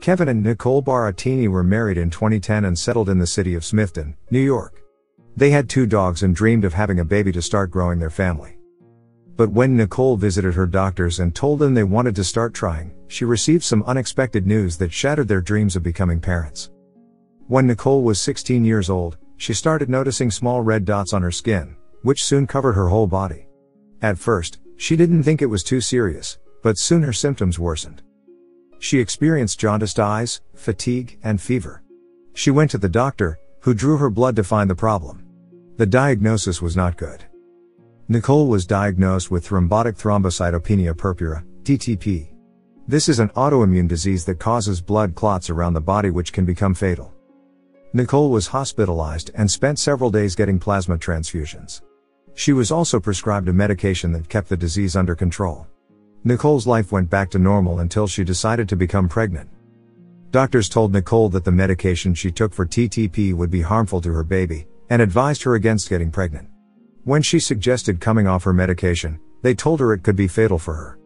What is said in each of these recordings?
Kevin and Nicole Barattini were married in 2010 and settled in the city of Smithton, New York. They had 2 dogs and dreamed of having a baby to start growing their family. But when Nicole visited her doctors and told them they wanted to start trying, she received some unexpected news that shattered their dreams of becoming parents. When Nicole was 16 years old, she started noticing small red dots on her skin, which soon covered her whole body. At first, she didn't think it was too serious, but soon her symptoms worsened. She experienced jaundiced eyes, fatigue, and fever. She went to the doctor, who drew her blood to find the problem. The diagnosis was not good. Nicole was diagnosed with thrombotic thrombocytopenia purpura, TTP. This is an autoimmune disease that causes blood clots around the body which can become fatal. Nicole was hospitalized and spent several days getting plasma transfusions. She was also prescribed a medication that kept the disease under control. Nicole's life went back to normal until she decided to become pregnant. Doctors told Nicole that the medication she took for TTP would be harmful to her baby, and advised her against getting pregnant. When she suggested coming off her medication, they told her it could be fatal for her.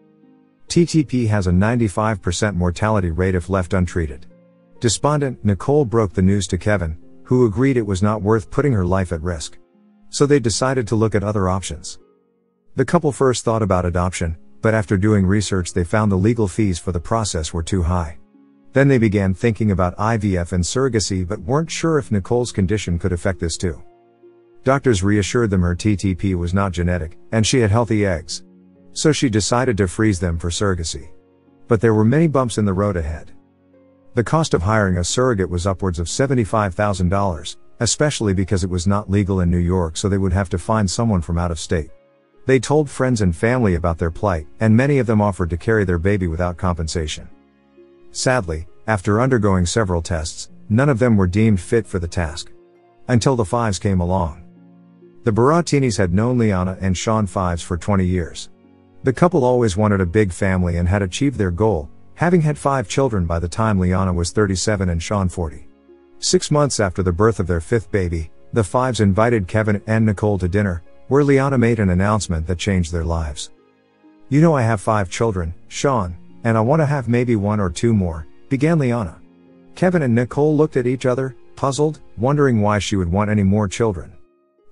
TTP has a 95% mortality rate if left untreated. Despondent, Nicole broke the news to Kevin, who agreed it was not worth putting her life at risk. So they decided to look at other options. The couple first thought about adoption, but after doing research they found the legal fees for the process were too high. Then they began thinking about IVF and surrogacy but weren't sure if Nicole's condition could affect this too. Doctors reassured them her TTP was not genetic, and she had healthy eggs. So she decided to freeze them for surrogacy. But there were many bumps in the road ahead. The cost of hiring a surrogate was upwards of $75,000, especially because it was not legal in New York, so they would have to find someone from out of state. They told friends and family about their plight, and many of them offered to carry their baby without compensation. Sadly, after undergoing several tests, none of them were deemed fit for the task. Until the Fives came along. The Barattinis had known Liana and Sean Fives for 20 years. The couple always wanted a big family and had achieved their goal, having had 5 children by the time Liana was 37 and Sean 40. 6 months after the birth of their 5th baby, the Fives invited Kevin and Nicole to dinner, where Liana made an announcement that changed their lives. "You know I have 5 children, Sean, and I want to have maybe 1 or 2 more," began Liana. Kevin and Nicole looked at each other, puzzled, wondering why she would want any more children.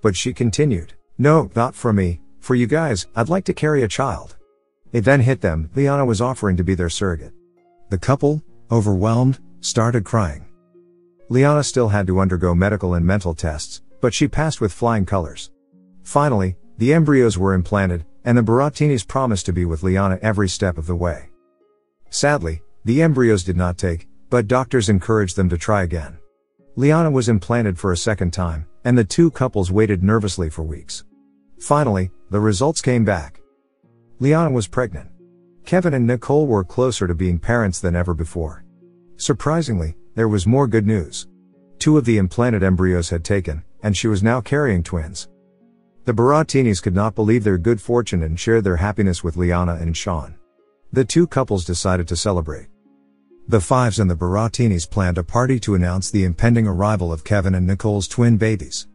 But she continued, "No, not for me, for you guys, I'd like to carry a child." It then hit them, Liana was offering to be their surrogate. The couple, overwhelmed, started crying. Liana still had to undergo medical and mental tests, but she passed with flying colors. Finally, the embryos were implanted, and the Barattinis promised to be with Liana every step of the way. Sadly, the embryos did not take, but doctors encouraged them to try again. Liana was implanted for a second time, and the 2 couples waited nervously for weeks. Finally, the results came back. Liana was pregnant. Kevin and Nicole were closer to being parents than ever before. Surprisingly, there was more good news. 2 of the implanted embryos had taken, and she was now carrying twins. The Barattinis could not believe their good fortune and shared their happiness with Liana and Sean. The 2 couples decided to celebrate. The Fives and the Barattinis planned a party to announce the impending arrival of Kevin and Nicole's twin babies.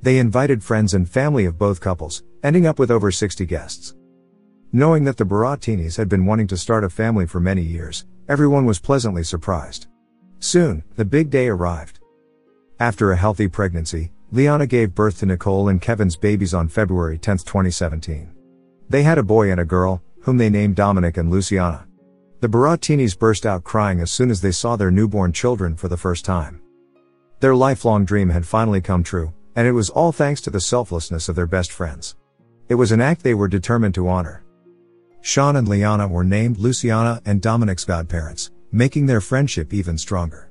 They invited friends and family of both couples, ending up with over 60 guests. Knowing that the Barattinis had been wanting to start a family for many years, everyone was pleasantly surprised. Soon, the big day arrived. After a healthy pregnancy, Liana gave birth to Nicole and Kevin's babies on February 10, 2017. They had a boy and a girl, whom they named Dominic and Luciana. The Barattinis burst out crying as soon as they saw their newborn children for the first time. Their lifelong dream had finally come true, and it was all thanks to the selflessness of their best friends. It was an act they were determined to honor. Sean and Liana were named Luciana and Dominic's godparents, making their friendship even stronger.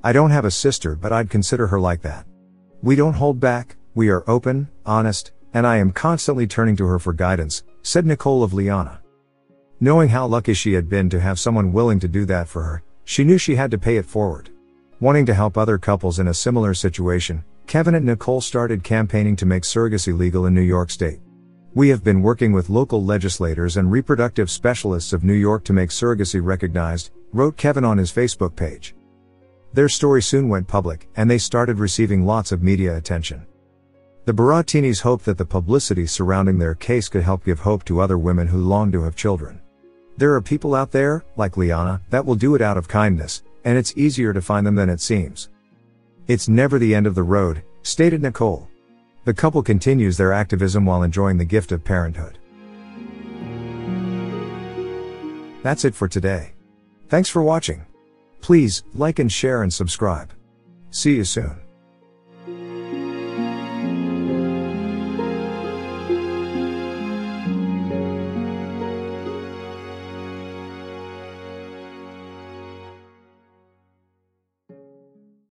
"I don't have a sister, but I'd consider her like that. We don't hold back, we are open, honest, and I am constantly turning to her for guidance," said Nicole of Liana. Knowing how lucky she had been to have someone willing to do that for her, she knew she had to pay it forward. Wanting to help other couples in a similar situation, Kevin and Nicole started campaigning to make surrogacy legal in New York State. "We have been working with local legislators and reproductive specialists of New York to make surrogacy recognized," wrote Kevin on his Facebook page. Their story soon went public, and they started receiving lots of media attention. The Barattinis hoped that the publicity surrounding their case could help give hope to other women who long to have children. There are people out there, like Liana, that will do it out of kindness, and it's easier to find them than it seems. It's never the end of the road, stated Nicole. The couple continues their activism while enjoying the gift of parenthood. That's it for today. Thanks for watching. Please, like and share and subscribe. See you soon.